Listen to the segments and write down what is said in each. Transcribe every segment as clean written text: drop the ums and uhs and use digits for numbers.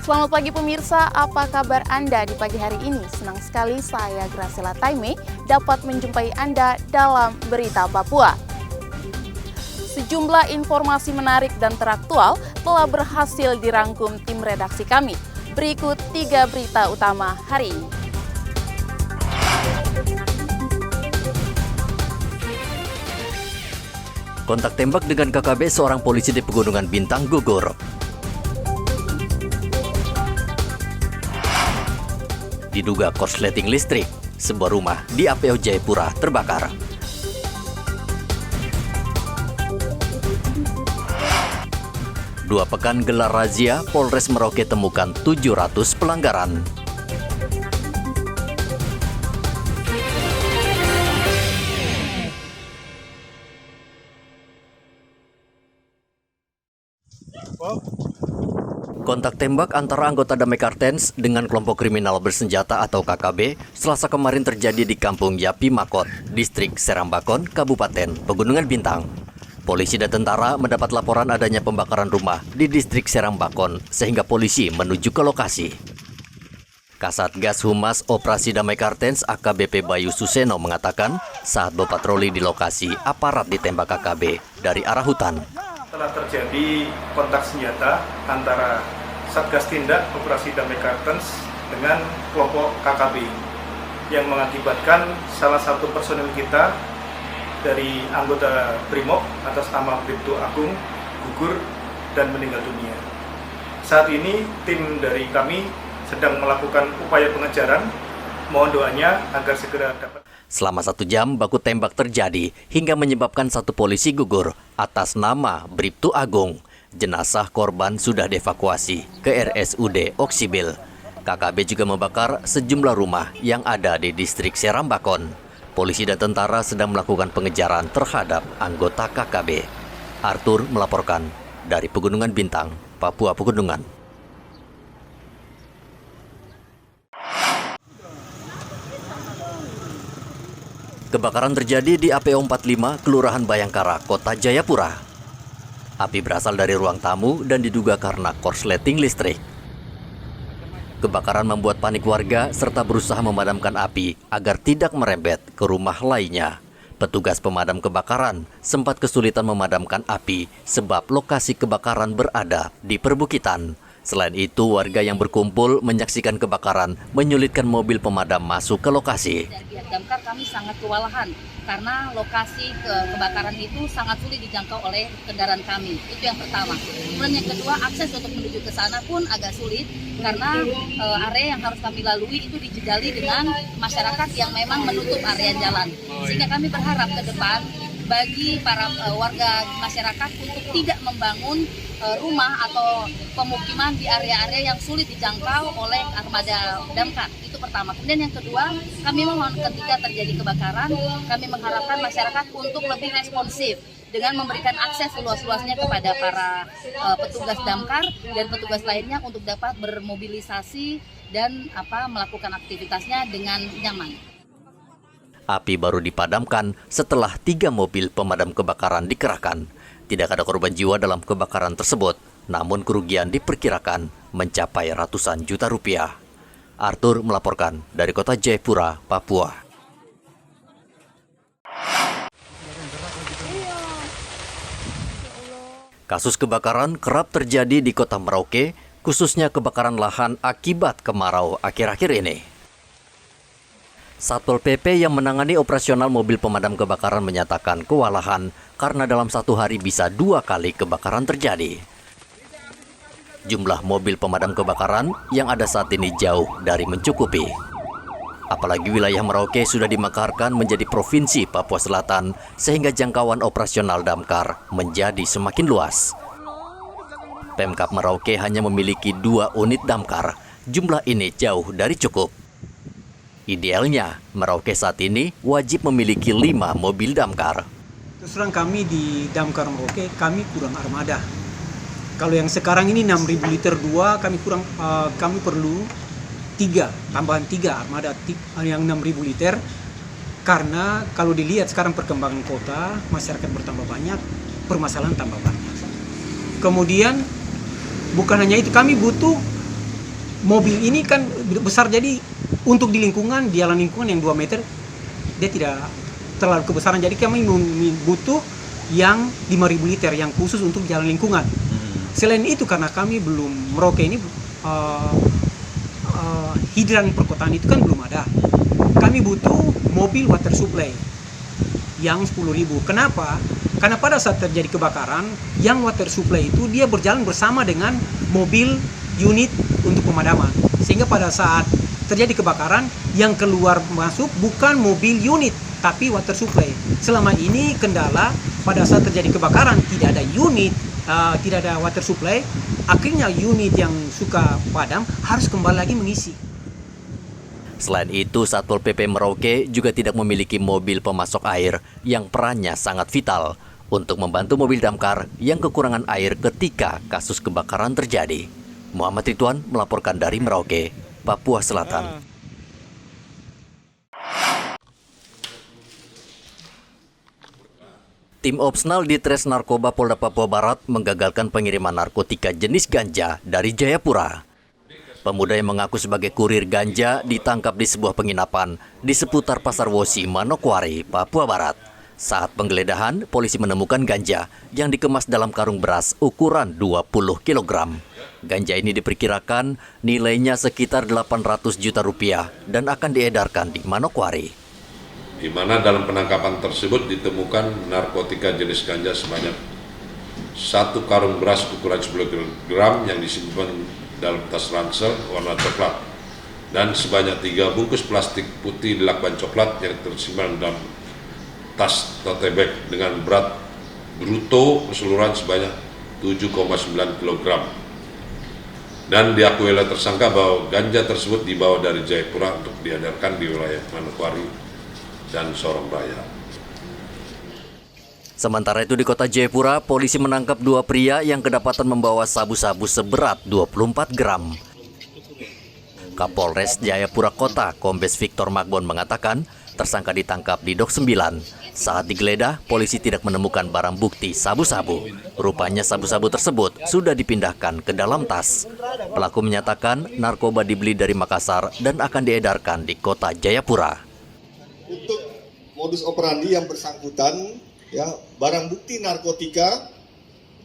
Selamat pagi pemirsa, apa kabar Anda di pagi hari ini? Senang sekali saya Graciela Taime dapat menjumpai Anda dalam Berita Papua. Sejumlah informasi menarik dan teraktual telah berhasil dirangkum tim redaksi kami. Berikut 3 berita utama hari ini. Kontak tembak dengan KKB seorang polisi di Pegunungan Bintang gugur. Diduga korsleting listrik, sebuah rumah di APO Jayapura terbakar. Dua pekan gelar razia, Polres Merauke temukan 700 pelanggaran. Kontak tembak antara anggota Damai Kartens dengan kelompok kriminal bersenjata atau KKB Selasa kemarin terjadi di Kampung Yapi Makot, Distrik Serambakon, Kabupaten Pegunungan Bintang. Polisi dan tentara mendapat laporan adanya pembakaran rumah di Distrik Serambakon sehingga polisi menuju ke lokasi. Kasatgas Humas Operasi Damai Kartens AKBP Bayu Suseno mengatakan saat berpatroli di lokasi aparat ditembak KKB dari arah hutan. Telah terjadi kontak senjata antara Satgas Tindak Operasi Damai Kartens dengan kelompok KKB yang mengakibatkan salah satu personil kita dari anggota Brimob atas nama Bribtu Agung gugur dan meninggal dunia. Saat ini tim dari kami sedang melakukan upaya pengejaran. Mohon doanya agar segera dapat. Selama 1 jam, baku tembak terjadi hingga menyebabkan satu polisi gugur atas nama Bribtu Agung. Jenazah korban sudah dievakuasi ke RSUD Oksibil. KKB juga membakar sejumlah rumah yang ada di Distrik Serambakon. Polisi dan tentara sedang melakukan pengejaran terhadap anggota KKB. Arthur melaporkan dari Pegunungan Bintang, Papua Pegunungan. Kebakaran terjadi di APO 45, Kelurahan Bayangkara, Kota Jayapura. Api berasal dari ruang tamu dan diduga karena korsleting listrik. Kebakaran membuat panik warga serta berusaha memadamkan api agar tidak merembet ke rumah lainnya. Petugas pemadam kebakaran sempat kesulitan memadamkan api sebab lokasi kebakaran berada di perbukitan. Selain itu, warga yang berkumpul menyaksikan kebakaran menyulitkan mobil pemadam masuk ke lokasi. Dari pihak damkar kami sangat kewalahan karena lokasi kebakaran itu sangat sulit dijangkau oleh kendaraan kami. Itu yang pertama. Kemudian yang kedua, akses untuk menuju ke sana pun agak sulit karena area yang harus kami lalui itu dijedali dengan masyarakat yang memang menutup area jalan. Sehingga kami berharap ke depan bagi para warga masyarakat untuk tidak membangun rumah atau pemukiman di area-area yang sulit dijangkau oleh armada damkar. Itu pertama. Kemudian yang kedua, kami mohon ketika terjadi kebakaran, kami mengharapkan masyarakat untuk lebih responsif dengan memberikan akses seluas-luasnya kepada para petugas damkar dan petugas lainnya untuk dapat bermobilisasi dan melakukan aktivitasnya dengan nyaman. Api baru dipadamkan setelah 3 mobil pemadam kebakaran dikerahkan. Tidak ada korban jiwa dalam kebakaran tersebut, namun kerugian diperkirakan mencapai ratusan juta rupiah. Arthur melaporkan dari Kota Jayapura, Papua. Kasus kebakaran kerap terjadi di Kota Merauke, khususnya kebakaran lahan akibat kemarau akhir-akhir ini. Satpol PP yang menangani operasional mobil pemadam kebakaran menyatakan kewalahan karena dalam 1 hari bisa 2 kali kebakaran terjadi. Jumlah mobil pemadam kebakaran yang ada saat ini jauh dari mencukupi. Apalagi wilayah Merauke sudah dimekarkan menjadi Provinsi Papua Selatan sehingga jangkauan operasional damkar menjadi semakin luas. Pemkab Merauke hanya memiliki 2 unit damkar. Jumlah ini jauh dari cukup. Idealnya, Merauke saat ini wajib memiliki 5 mobil damkar. Terus terang kami di Damkar Merauke, kami kurang armada. Kalau yang sekarang ini 6.000 liter 2, kami perlu 3, tambahan 3 armada yang 6.000 liter. Karena kalau dilihat sekarang perkembangan kota, masyarakat bertambah banyak, permasalahan tambah banyak. Kemudian, bukan hanya itu, kami butuh mobil ini kan besar, jadi untuk di lingkungan, di jalan lingkungan yang 2 meter, dia tidak terlalu kebesaran. Jadi kami butuh yang 5.000 liter yang khusus untuk jalan lingkungan. Selain itu, karena kami belum, Merauke ini hidran perkotaan itu kan belum ada. Kami butuh mobil water supply yang 10.000. Kenapa? Karena pada saat terjadi kebakaran, yang water supply itu dia berjalan bersama dengan mobil unit untuk pemadaman. Sehingga pada saat terjadi kebakaran, yang keluar masuk bukan mobil unit, tapi water supply. Selama ini kendala pada saat terjadi kebakaran, tidak ada unit, tidak ada water supply, akhirnya unit yang suka padam harus kembali lagi mengisi. Selain itu, Satpol PP Merauke juga tidak memiliki mobil pemasok air yang perannya sangat vital untuk membantu mobil damkar yang kekurangan air ketika kasus kebakaran terjadi. Muhammad Ridwan melaporkan dari Merauke, Papua Selatan. Tim Opsnal Ditres Narkoba Polda Papua Barat menggagalkan pengiriman narkotika jenis ganja dari Jayapura. Pemuda yang mengaku sebagai kurir ganja ditangkap di sebuah penginapan di seputar Pasar Wosi, Manokwari, Papua Barat. Saat penggeledahan, polisi menemukan ganja yang dikemas dalam karung beras ukuran 20 kg. Ganja ini diperkirakan nilainya sekitar 800 juta rupiah dan akan diedarkan di Manokwari. Di mana dalam penangkapan tersebut ditemukan narkotika jenis ganja sebanyak 1 karung beras ukuran 10 kg yang disimpan dalam tas ransel warna coklat dan sebanyak 3 bungkus plastik putih lakban coklat yang tersimpan dalam tas tote bag dengan berat bruto keseluruhan sebanyak 7,9 kg. Dan diakui oleh tersangka bahwa ganja tersebut dibawa dari Jayapura untuk diedarkan di wilayah Manokwari dan Sorong Raya. Sementara itu di kota Jayapura, polisi menangkap 2 pria yang kedapatan membawa sabu-sabu seberat 24 gram. Kapolres Jayapura Kota, Kombes Victor Magbon mengatakan, tersangka ditangkap di Dok 9. Saat digeledah, polisi tidak menemukan barang bukti sabu-sabu. Rupanya sabu-sabu tersebut sudah dipindahkan ke dalam tas. Pelaku menyatakan narkoba dibeli dari Makassar dan akan diedarkan di kota Jayapura. Untuk modus operandi yang bersangkutan, ya, barang bukti narkotika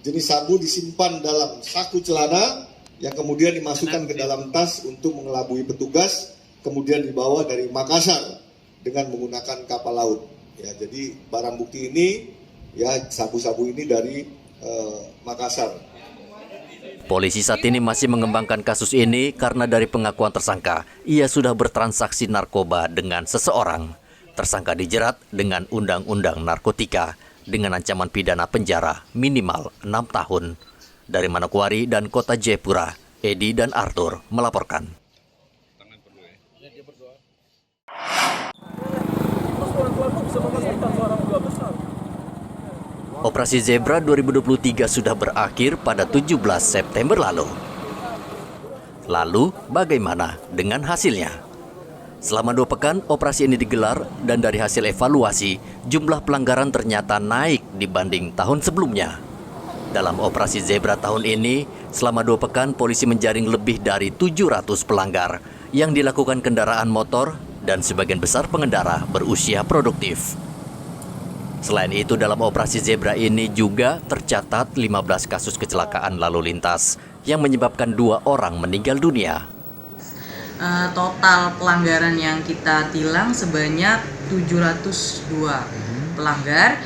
jenis sabu disimpan dalam saku celana yang kemudian dimasukkan ke dalam tas untuk mengelabui petugas, kemudian dibawa dari Makassar dengan menggunakan kapal laut. Ya, jadi barang bukti ini, ya, sabu-sabu ini dari Makassar. Polisi saat ini masih mengembangkan kasus ini karena dari pengakuan tersangka, ia sudah bertransaksi narkoba dengan seseorang. Tersangka dijerat dengan Undang-Undang Narkotika dengan ancaman pidana penjara minimal 6 tahun. Dari Manokwari dan kota Jayapura, Edi dan Arthur melaporkan. Operasi Zebra 2023 sudah berakhir pada 17 September lalu. Lalu, bagaimana dengan hasilnya? Selama 2 pekan, operasi ini digelar dan dari hasil evaluasi, jumlah pelanggaran ternyata naik dibanding tahun sebelumnya. Dalam operasi Zebra tahun ini, selama 2 pekan, polisi menjaring lebih dari 700 pelanggar yang dilakukan kendaraan motor dan sebagian besar pengendara berusia produktif. Selain itu, dalam operasi Zebra ini juga tercatat 15 kasus kecelakaan lalu lintas yang menyebabkan 2 orang meninggal dunia. Total pelanggaran yang kita tilang sebanyak 702 pelanggar,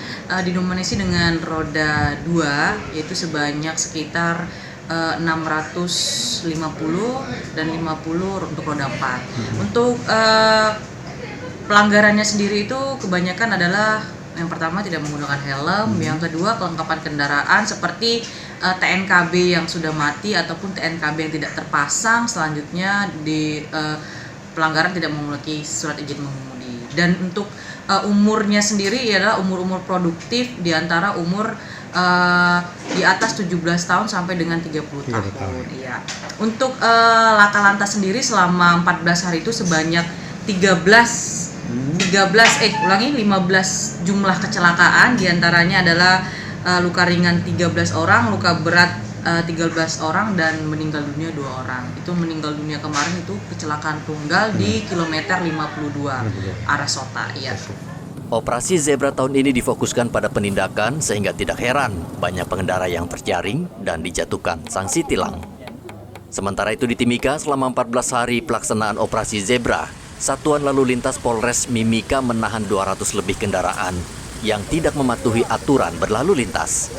didominasi dengan roda 2 yaitu sebanyak sekitar 650 dan 50 untuk roda 4. Untuk pelanggarannya sendiri itu kebanyakan adalah yang pertama tidak menggunakan helm, yang kedua kelengkapan kendaraan seperti TNKB yang sudah mati ataupun TNKB yang tidak terpasang, selanjutnya di pelanggaran tidak memiliki surat izin mengemudi. Dan untuk umurnya sendiri ialah umur-umur produktif di antara umur di atas 17 tahun sampai dengan 30 tahun. Iya. Untuk laka lantas sendiri selama 14 hari itu sebanyak 15 jumlah kecelakaan, diantaranya adalah luka ringan 13 orang, luka berat 13 orang dan meninggal dunia 2 orang. Itu meninggal dunia kemarin itu kecelakaan tunggal di kilometer 52 arah Sota, ya. Operasi Zebra tahun ini difokuskan pada penindakan sehingga tidak heran banyak pengendara yang terjaring dan dijatuhkan sanksi tilang. Sementara itu di Timika selama 14 hari pelaksanaan operasi Zebra, Satuan Lalu Lintas Polres Mimika menahan 200 lebih kendaraan yang tidak mematuhi aturan berlalu lintas.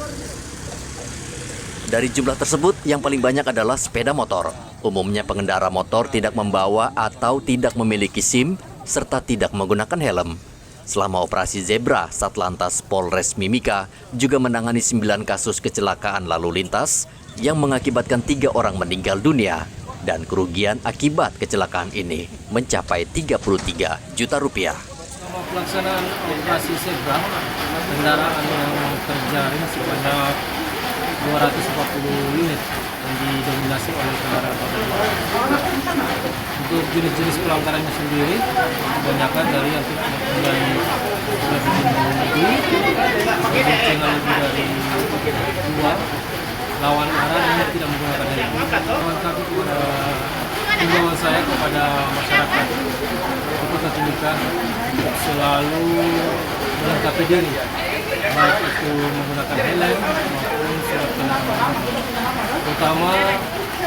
Dari jumlah tersebut, yang paling banyak adalah sepeda motor. Umumnya pengendara motor tidak membawa atau tidak memiliki SIM serta tidak menggunakan helm. Selama operasi Zebra, Satlantas Polres Mimika juga menangani 9 kasus kecelakaan lalu lintas yang mengakibatkan 3 orang meninggal dunia dan kerugian akibat kecelakaan ini mencapai 33 juta rupiah. Selama pelaksanaan operasi Zebra, kendaraan yang terjaring sebanyak 240 unit yang didominasi oleh kendaraan roda 2. Untuk jenis-jenis pelanggarannya sendiri, kebanyakan dari yang tidak mempunyai lebih mengemudi, boncengan lebih dari 2, lawan arah dan tidak menggunakan helm. Melengkapi himbauan saya kepada masyarakat Kota Timika selalu melengkapi diri, baik itu menggunakan helm maupun surat kendaraan. Terutama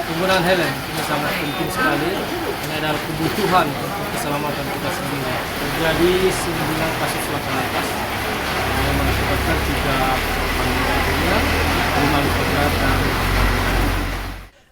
penggunaan helm ini sangat penting sekali. Ini adalah kebutuhan untuk keselamatan kita sendiri. Terjadi 9 kasus laka lantas yang mengakibatkan 3 meninggal dunia, 5 luka berat dan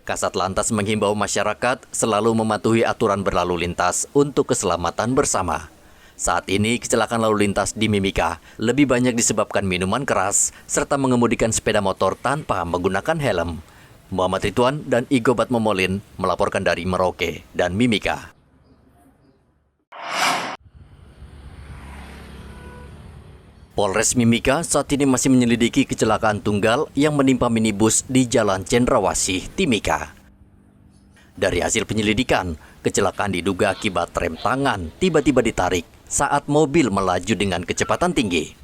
Kasat Lantas menghimbau masyarakat selalu mematuhi aturan berlalu lintas untuk keselamatan bersama. Saat ini, kecelakaan lalu lintas di Mimika lebih banyak disebabkan minuman keras serta mengemudikan sepeda motor tanpa menggunakan helm. Muhammad Ridwan dan Igobat Momolin melaporkan dari Merauke dan Mimika. Polres Mimika saat ini masih menyelidiki kecelakaan tunggal yang menimpa minibus di Jalan Cendrawasih, Timika. Dari hasil penyelidikan, kecelakaan diduga akibat rem tangan tiba-tiba ditarik saat mobil melaju dengan kecepatan tinggi.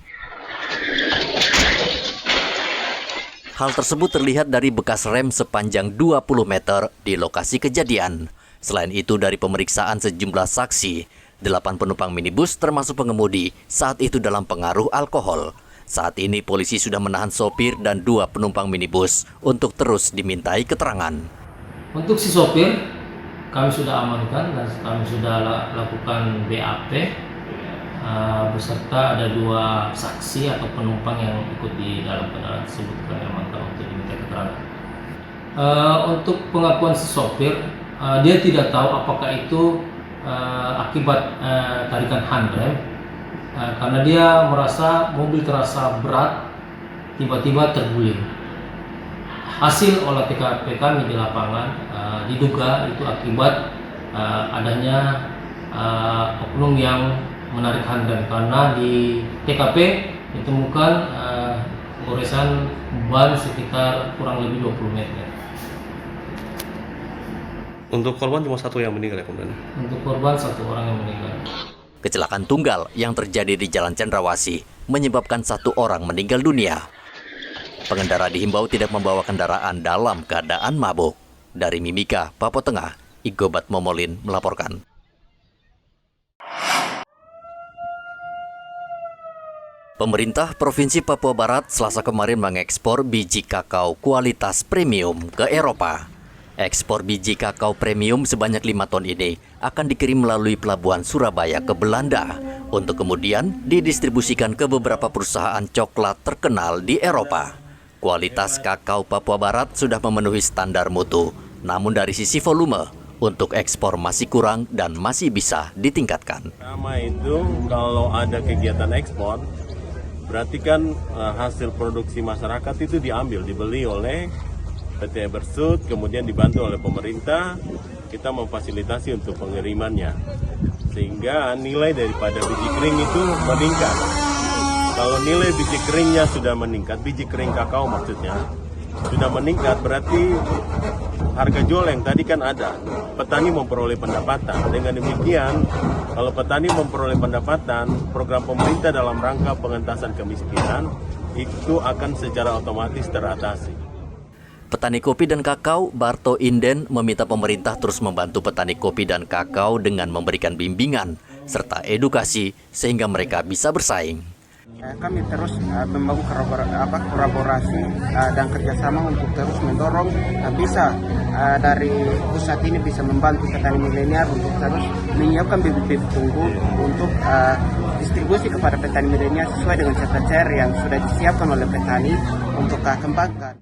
Hal tersebut terlihat dari bekas rem sepanjang 20 meter di lokasi kejadian. Selain itu, dari pemeriksaan sejumlah saksi, 8 penumpang minibus termasuk pengemudi saat itu dalam pengaruh alkohol. Saat ini polisi sudah menahan sopir dan 2 penumpang minibus untuk terus dimintai keterangan. untuk si sopir kami sudah amankan dan kami sudah lakukan BAP beserta ada 2 saksi atau penumpang yang ikut di dalam kendaraan tersebut kami amankan untuk diminta keterangan. Untuk pengakuan si sopir, dia tidak tahu apakah itu akibat tarikan handrem, karena dia merasa mobil terasa berat, tiba-tiba terguling. Hasil olah TKP kami di lapangan diduga itu akibat adanya oknum yang menarik handrem, karena di TKP ditemukan goresan ban sekitar kurang lebih 20 meter. Untuk korban cuma 1 yang meninggal ya, Komandan? Untuk korban 1 orang yang meninggal. Kecelakaan tunggal yang terjadi di Jalan Cendrawasih menyebabkan 1 orang meninggal dunia. Pengendara dihimbau tidak membawa kendaraan dalam keadaan mabuk. Dari Mimika, Papua Tengah, Igobat Momolin melaporkan. Pemerintah Provinsi Papua Barat Selasa kemarin mengekspor biji kakao kualitas premium ke Eropa. Ekspor biji kakao premium sebanyak 5 ton ini akan dikirim melalui pelabuhan Surabaya ke Belanda untuk kemudian didistribusikan ke beberapa perusahaan coklat terkenal di Eropa. Kualitas kakao Papua Barat sudah memenuhi standar mutu, namun dari sisi volume, untuk ekspor masih kurang dan masih bisa ditingkatkan. Pertama itu kalau ada kegiatan ekspor, berarti kan hasil produksi masyarakat itu diambil, dibeli oleh PT Ebersut, kemudian dibantu oleh pemerintah, kita memfasilitasi untuk pengirimannya. Sehingga nilai daripada biji kering itu meningkat. Kalau nilai biji keringnya sudah meningkat, biji kering kakao maksudnya, sudah meningkat, berarti harga jual yang tadi kan ada. Petani memperoleh pendapatan. Dengan demikian, kalau petani memperoleh pendapatan, program pemerintah dalam rangka pengentasan kemiskinan, itu akan secara otomatis teratasi. Petani kopi dan kakao Barto Inden meminta pemerintah terus membantu petani kopi dan kakao dengan memberikan bimbingan serta edukasi sehingga mereka bisa bersaing. Kami terus membangun kolaborasi dan kerjasama untuk terus mendorong bisa dari pusat ini bisa membantu petani milenial untuk terus menyiapkan bibit-bibit unggul untuk distribusi kepada petani milenial sesuai dengan CPCR yang sudah disiapkan oleh petani untuk kembangkan.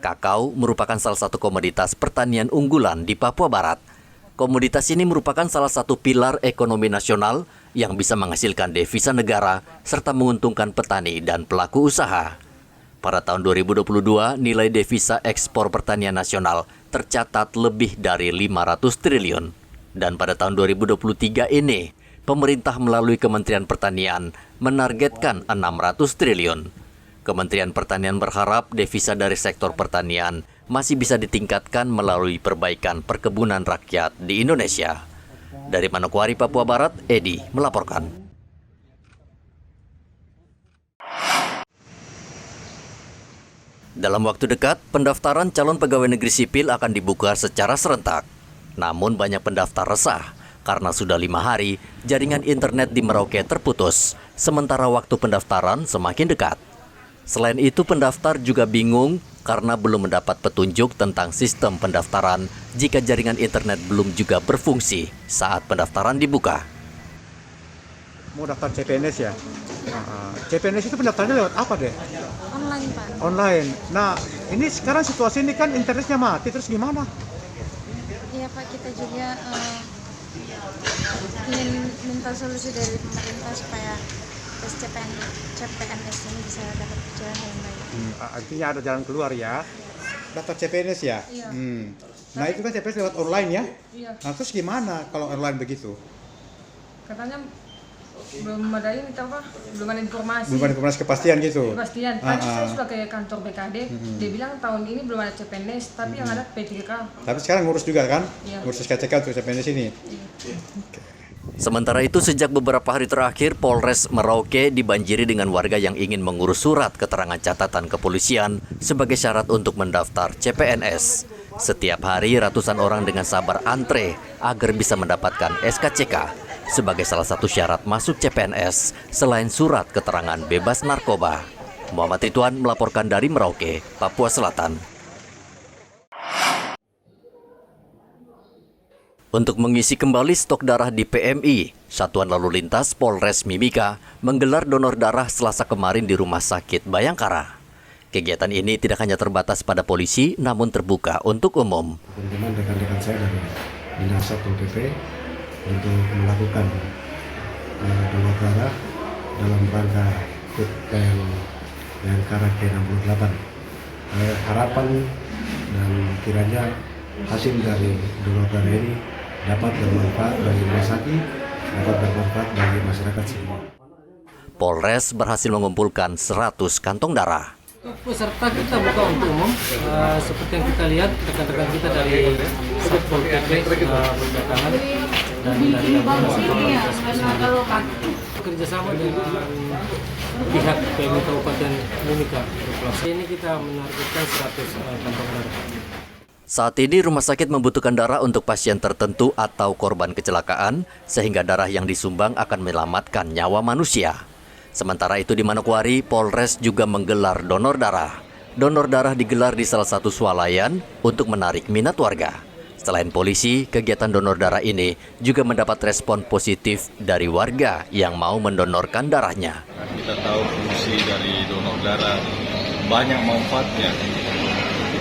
Kakao merupakan salah satu komoditas pertanian unggulan di Papua Barat. Komoditas ini merupakan salah satu pilar ekonomi nasional yang bisa menghasilkan devisa negara serta menguntungkan petani dan pelaku usaha. Pada tahun 2022, nilai devisa ekspor pertanian nasional tercatat lebih dari 500 triliun. Dan pada tahun 2023 ini, pemerintah melalui Kementerian Pertanian menargetkan 600 triliun. Kementerian Pertanian berharap devisa dari sektor pertanian masih bisa ditingkatkan melalui perbaikan perkebunan rakyat di Indonesia. Dari Manokwari, Papua Barat, Edi melaporkan. Dalam waktu dekat, pendaftaran calon pegawai negeri sipil akan dibuka secara serentak. Namun banyak pendaftar resah karena sudah 5 hari jaringan internet di Merauke terputus, sementara waktu pendaftaran semakin dekat. Selain itu, pendaftar juga bingung karena belum mendapat petunjuk tentang sistem pendaftaran jika jaringan internet belum juga berfungsi saat pendaftaran dibuka. Mau daftar CPNS ya? CPNS itu pendaftarannya lewat apa deh? Online, Pak. Online. Nah, ini sekarang situasi ini kan internetnya mati, terus gimana? Iya, Pak, kita juga ingin minta solusi dari pemerintah supaya tes CPNS ini bisa dapat berjalan dengan baik. Artinya ada jalan keluar ya? Daftar CPNS ya? Iya. Nah, itu kan CPNS lewat online ya? Iya. Nah, terus gimana kalau online begitu? Katanya belum ada ini apa? Belum ada informasi. Belum ada informasi kepastian gitu? Kepastian. Tadi saya sudah ke kantor BKD, dia bilang tahun ini belum ada CPNS, tapi yang ada P3K. Tapi sekarang ngurus juga kan? Iya. Ngurus SKCK untuk CPNS ini? Iya. Sementara itu, sejak beberapa hari terakhir, Polres Merauke dibanjiri dengan warga yang ingin mengurus surat keterangan catatan kepolisian sebagai syarat untuk mendaftar CPNS. Setiap hari, ratusan orang dengan sabar antre agar bisa mendapatkan SKCK sebagai salah satu syarat masuk CPNS selain surat keterangan bebas narkoba. Muhammad Ridwan melaporkan dari Merauke, Papua Selatan. Untuk mengisi kembali stok darah di PMI, Satuan Lalu Lintas Polres Mimika menggelar donor darah Selasa kemarin di Rumah Sakit Bayangkara. Kegiatan ini tidak hanya terbatas pada polisi, namun terbuka untuk umum. Teman-teman rekan-rekan saya dari Dinas Satpol PP untuk melakukan donor darah dalam rangka HUT Bayangkara ke-68. Harapan dan kiranya hasil dari donor darah ini dapat bermanfaat bagi rumah sakit, dapat bermanfaat bagi masyarakat semua. Polres berhasil mengumpulkan 100 kantong darah. Untuk peserta kita buka untuk umum, seperti yang kita lihat rekan-rekan kita dari Satpol PP berdatangan dan dari kerjasama dengan pihak PMI Kabupaten Mimika. Ini kita menargetkan 100 kantong darah. Saat ini rumah sakit membutuhkan darah untuk pasien tertentu atau korban kecelakaan, sehingga darah yang disumbang akan menyelamatkan nyawa manusia. Sementara itu di Manokwari, Polres juga menggelar donor darah. Donor darah digelar di salah satu swalayan untuk menarik minat warga. Selain polisi, kegiatan donor darah ini juga mendapat respon positif dari warga yang mau mendonorkan darahnya. Kita tahu fungsi dari donor darah banyak manfaatnya.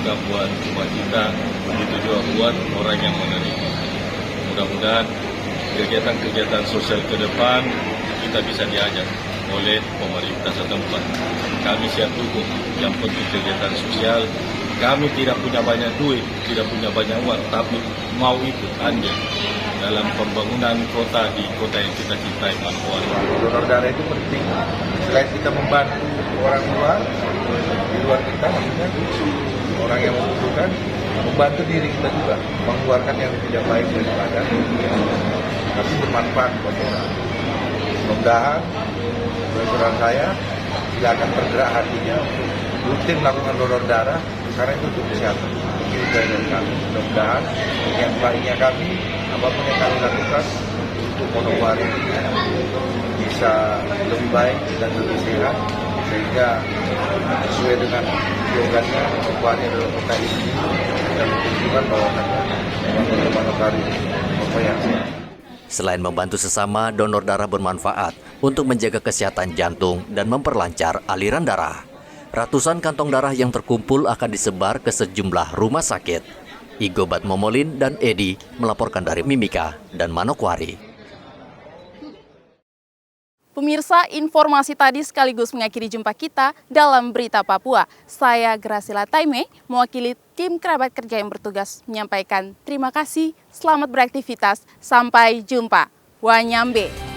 Juga buat kita, begitu juga buat orang yang menerima. Mudah-mudahan kegiatan-kegiatan sosial ke depan kita bisa diajak oleh pemerintah setempat. Kami siap dukung, yang penting kegiatan sosial. Kami tidak punya banyak duit, tidak punya banyak uang, tapi mau ikut andil dalam pembangunan kota di kota yang kita cintai, Manokwari. Donor darah itu penting. Selain kita membantu orang luar, di luar kita, maksudnya orang yang membutuhkan, membantu diri kita juga, mengeluarkan yang tidak baik daripada, tapi bermanfaat buat orang. Mudah-mudahan restoran saya tidak akan bergerak hatinya rutin melakukan donor darah karena itu untuk kesehatan. Ini dari kami, mudah-mudahan yang baiknya kami, apapun yang kami lakukan untuk Manokwari bisa lebih baik dan lebih sehat, sehingga sesuai dengan slogannya Manokwari adalah kota ini dan tujuan bawakannya Manokwari kota yang sehat. Selain membantu sesama, donor darah bermanfaat untuk menjaga kesehatan jantung dan memperlancar aliran darah. Ratusan kantong darah yang terkumpul akan disebar ke sejumlah rumah sakit. Igobat Momolin dan Edi melaporkan dari Mimika dan Manokwari. Pemirsa, informasi tadi sekaligus mengakhiri jumpa kita dalam Berita Papua. Saya Graciela Taime, mewakili tim kerabat kerja yang bertugas menyampaikan terima kasih, selamat beraktivitas, sampai jumpa. Wanyambe.